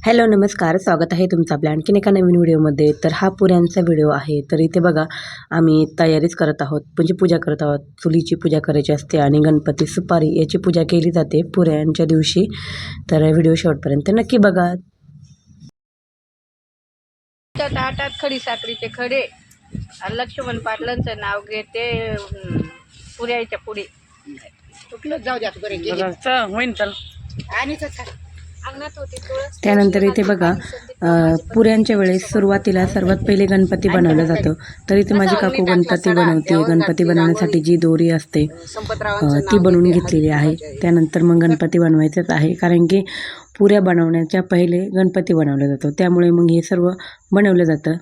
Hello नमस्कार, स्वागत आहे तुमचं आपल्या आणखीन एका नवीन व्हिडिओमध्ये. तर हा पुऱ्यांचा व्हिडिओ आहे. तर इथे बघा आम्ही तयारीच करत आहोत, म्हणजे पूजा करत आहोत. चुलीची पूजा करायची असते आणि गणपती सुपारी याची पूजा केली जाते पुऱ्यांच्या दिवशी. तर व्हिडिओ शेवटपर्यंत नक्की बघा. ताटात खडी साखरीचे खडे लक्ष्मण पाटलांचं नाव घेते पुऱ्याच्या पुढे जाऊ द्या होईन तर आणि त्यानंतर इथे बघा पुऱ्यांच्या वेळेस सुरुवातीला सर्वात पहिले गणपती बनवलं जातं. तर इथे माझी काकू गणपती बनवते. गणपती बनवण्यासाठी जी दोरी असते ती बनवून घेतलेली आहे. त्यानंतर मग गणपती बनवायचंच आहे, कारण की पुऱ्या बनवण्याच्या पहिले गणपती बनवला जातो. त्यामुळे मग हे सर्व बनवलं जातं.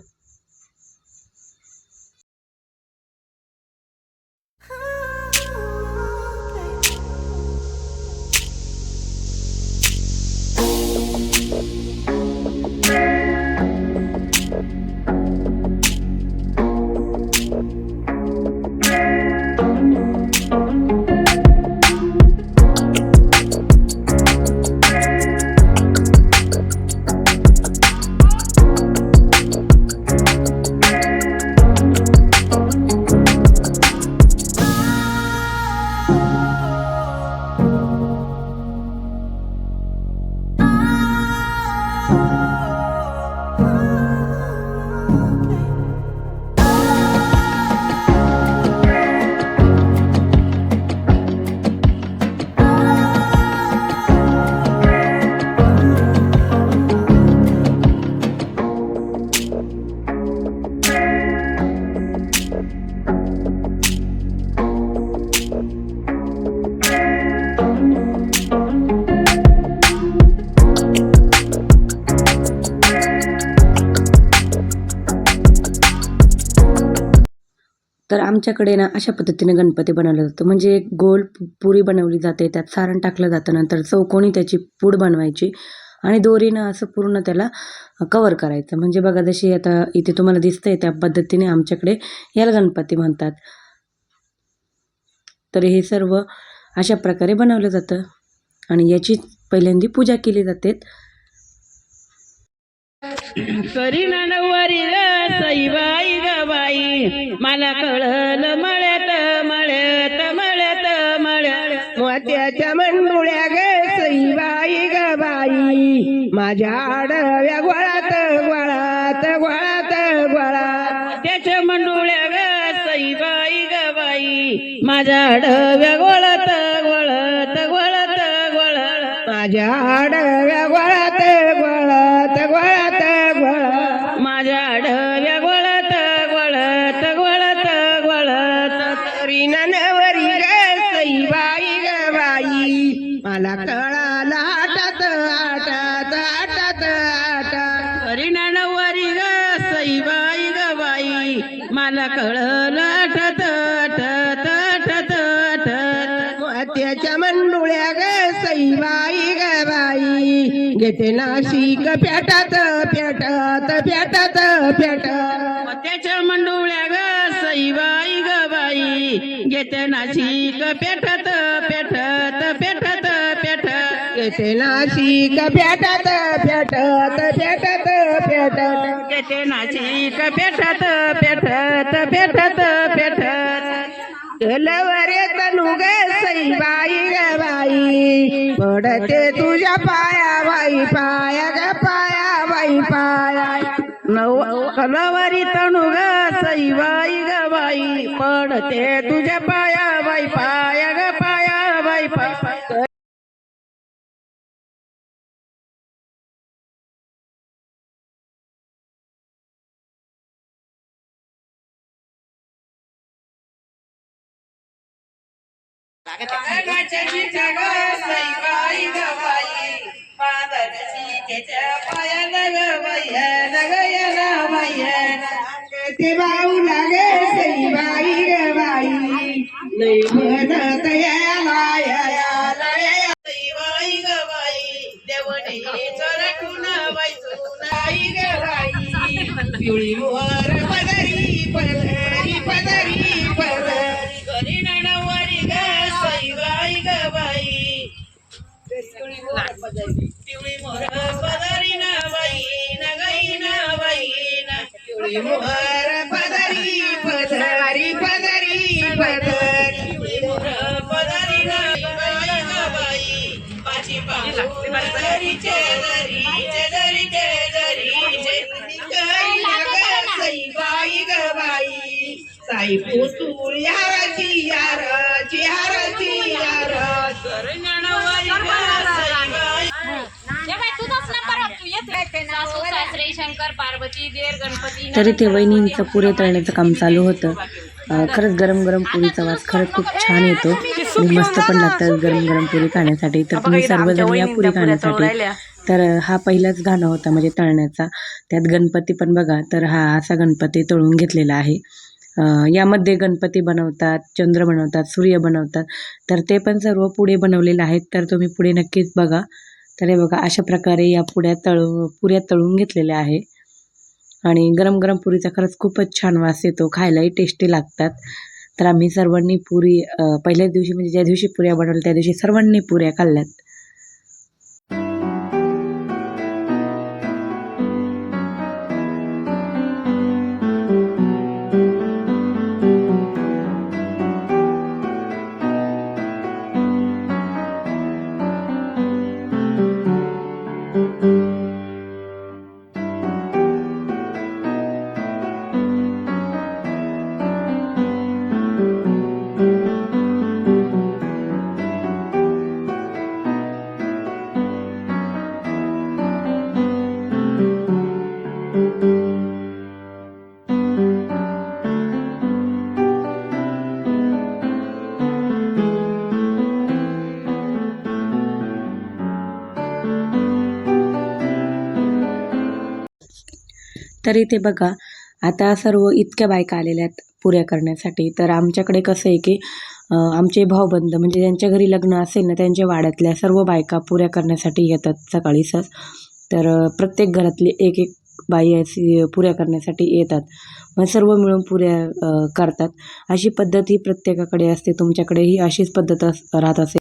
तर आमच्याकडे ना अशा पद्धतीने गणपती बनवला जातो. म्हणजे एक गोल पुरी बनवली जाते, त्यात सारण टाकलं जातं, नंतर चौकोनी त्याची पूड बनवायची आणि दोरीनं असं पूर्ण त्याला कवर करायचं. म्हणजे बघा जशी आता इथे तुम्हाला दिसतंय त्या पद्धतीने आमच्याकडे याला गणपती म्हणतात. तर हे सर्व अशा प्रकारे बनवलं जातं आणि याची पहिल्यांदा पूजा केली जाते. करी नवरी सईबाई गबाई मला कळलं मळ्यात मळ्यात मळ्यात मळ्यात मोत्याच्या मंडुळ्या ग सईबाई गबाई माझ्या आडव्या गोळात गोळात गोळात गोळात त्याच्या मंडुळ्या ग सईबाई गबाई माझ्या आडव्या गोळात गोळात गोळात गोळात माझ्या आडव्या गोळात गोळात गोळात माझ्या आडव्या गोळात गोळात गोळात गोळात तरी नवरी ग सईबाई ग बाई मला कळाला आटात आटात आटात आटात तरी नवरी ग सईबाई ग बाई मला कळलं आटात आटात आटात आटात मोत्याच्या मंडुळ्या ग सईबाई ग बाई घेते नाशिक पेटात पेटात पेटात पेटात मोत्याच्या मंडुळ्या ग सईबाई ग बाई घेते नाशिक पेटात पेटात पेटात पेटात घेते नाशिक पेटात पेटात पेटात पेटात घेते नाशिक पेटात पेटात पेटात पेटात लवरे तनु ग सईबाई ग बाई पडते तुझ्या पाया बाई पाया ग पाया बाई पाया लवरी तनु ग सईबाई ग बाई पडते तुझ्या पाया बाई पाया ग पाया बाई पाया सईबाई ग बाई पादरची त्याच्या पाया नग बाई नग ते बाऊ लागे सईबाई ग बाई लई म्हणत याला सईबाई ग बाई देवणी चरटून बाईतून आई ग बाई पिवळी वर पदरी पदरी पदरी पदरी घरी नवरी ग सईबाई ग बाई पिवळी मोर पदरी ना पिवळी मोहर पदरी पदरी पदरी पदरी पदरी ग बाई माझी पाहुरी चेदरी चेदरी चेदरी सई बाई ग बाई साई पुतूर याराची याराची याराची यार सरण्यावारी ग साई बाई शंकर पार्वती देर गणपती तरी ते वहिनींचं पुरे तळण्याचं काम चालू होतं. खरंच गरम गरम पुरीचा वास खरंच खूप छान येतो आणि मस्त पण लागतात गरम गरम पुरी खाण्यासाठी. तर तुम्ही सर्वजण या पुरी खाण्यासाठी. तर हा पहिलाच गाणं होता म्हणजे तळण्याचा. त्यात गणपती पण बघा, तर हा असा गणपती तळून घेतलेला आहे. यामध्ये गणपती बनवतात, चंद्र बनवतात, सूर्य बनवतात. तर ते पण सर्व पुढे बनवलेले आहेत. तर तुम्ही पुढे नक्कीच बघा. तर हे बघा अशा प्रकारे या पुऱ्या तळून घेतलेल्या आहे आणि गरम गरम पुरीचा खरंच खूपच छान वास येतो, खायलाही टेस्टी लागतात. तर आम्ही सर्वांनी पुरी पहिल्याच दिवशी म्हणजे ज्या दिवशी पुऱ्या बनवल्या त्या दिवशी सर्वांनी पुऱ्या खाल्ल्यात. तरी ते बघा आता सर्व इतक्या बायका आलेल्या आहेत पुऱ्या करण्यासाठी. तर आमच्याकडे कसं आहे की आमचे भाऊबंद म्हणजे ज्यांच्या घरी लग्न असेल ना त्यांच्या वाड्यातल्या सर्व बायका पुऱ्या करण्यासाठी येतात सकाळीच. तर प्रत्येक घरातली एक एक बाई अशी पुऱ्या करण्यासाठी येतात. मग सर्व मिळून पुऱ्या करतात. अशी पद्धत ही प्रत्येकाकडे असते. तुमच्याकडेही अशीच पद्धत राहत असेल.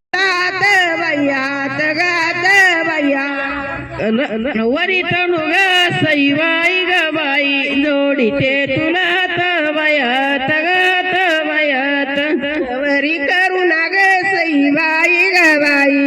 वरी तणू ग सई बाई ग बाई जोडीते तुला तवयात ग तवयात वरी करुणा ग सई बाई ग बाई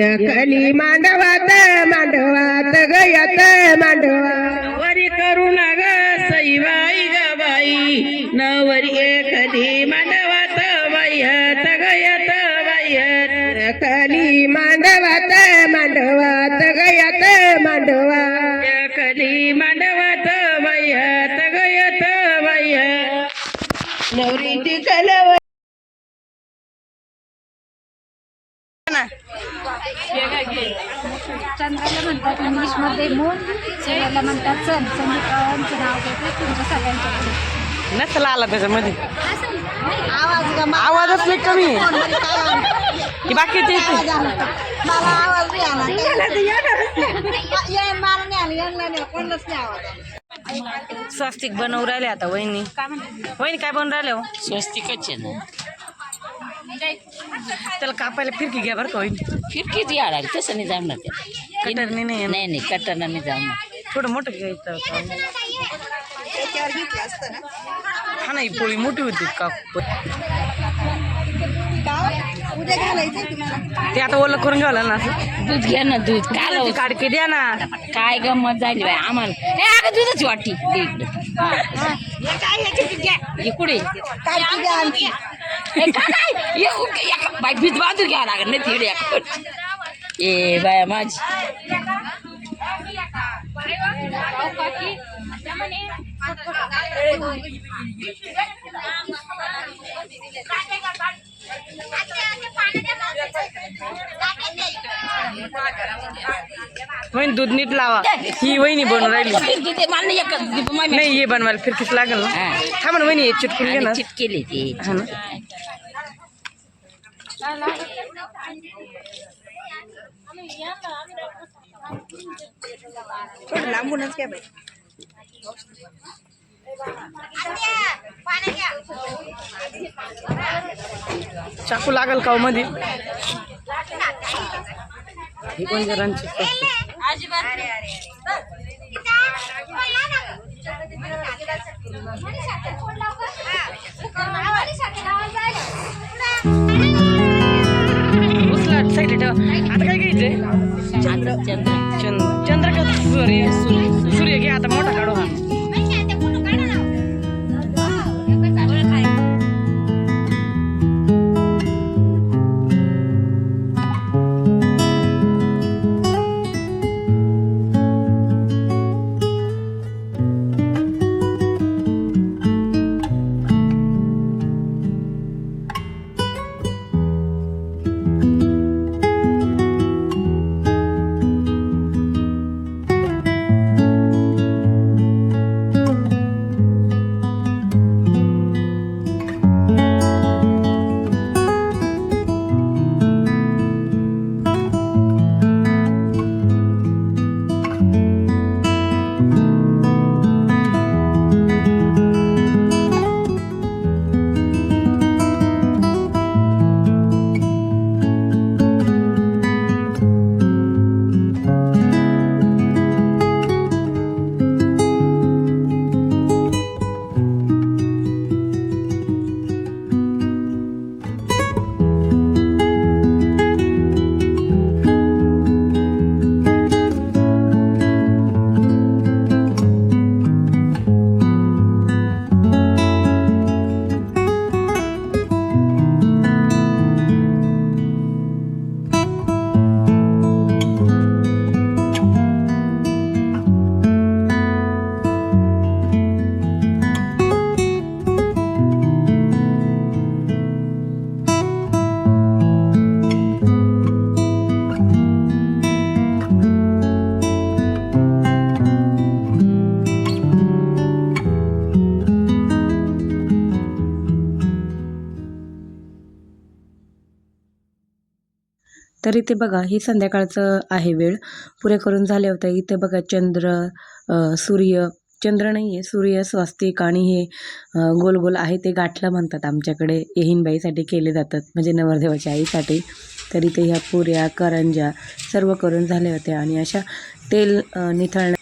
एकली मांडवात मांडवात ग यात मांडवा वरी करुणा ग सई बाई ग बाई नवरी एकली मांडवात वयात ग यात वयात एकली मांडवात मांडवात गयात मांडवा एकली मांडवात वयात गयात वया नवरीची कलव चंद्राला म्हणतात इंग्लिशमध्ये मून, सूर्याला म्हणतात सन. संगीतकारांचं नाव घेते तुमच्या सगळ्यांच्याकडे. नसला आला त्याच्यामध्ये आवाजच लई कमी आहे की बाकीचे मला आवाज नाही आला मला नाही आला कोणलाच नाही आवाज. स्वस्तिक बनवून राहिले आता वहिनी. वहिनी काय बनवून राहिले हो? स्वस्तिकच आहे ना. त्याला कापायला फिरकी घ्या बरं का वहिनी. फिरकीच याडाल तसं नाही जमणार ते. कटरनी नाही नाही नाही कटरनं नाही जमणार. थोडं मोठं घ्यायचं होतं. हा नाही पोळी मोठी होती का उद्या घालायचं तुम्हाला. ते आता ओलं करून घ्यावं ना असं. दूध घ्या ना दूध काय काढके द्या ना. काय गंमत झाली बाय आम्हाला. हे अगं दुधाची वाटी दे इकडे. हे कुठे बाय भीत बांधून घ्यावं लागेल नाही तिकडे. ए बाया माझी वहिनी दूध नीट लावा. ही वहिनी बनवून राहिली नाही. हे बनवायला फिरकीच लागेल ना. थांबा ना वहिनी चिटकून घ्या ना. चिटकेले ते हा ना. थोडं लांबूनच काय बाई. चाकू लागल का मध्ये. ही कोण जरांची उचला साईडला ठेवा. आता काय घ्यायचंय? चंद्र चंद्र चंद्र का सूर्य? सूर्य घे आता मोठा काढू हा. तर इथे बघा ही संध्याकाळचं आहे वेळ. पुरे करून झाले होते. इथे बघा चंद्र, सूर्य, चंद्र नाही आहे, सूर्य, स्वस्तिक आणि हे गोल गोल आहे ते गाठलं म्हणतात आमच्याकडे. येहीनबाईसाठी केले जातात, म्हणजे नवरदेवाच्या आईसाठी. तर इथे ह्या पुऱ्या, करंज्या सर्व करून झाले होते आणि अशा तेल निथळण्या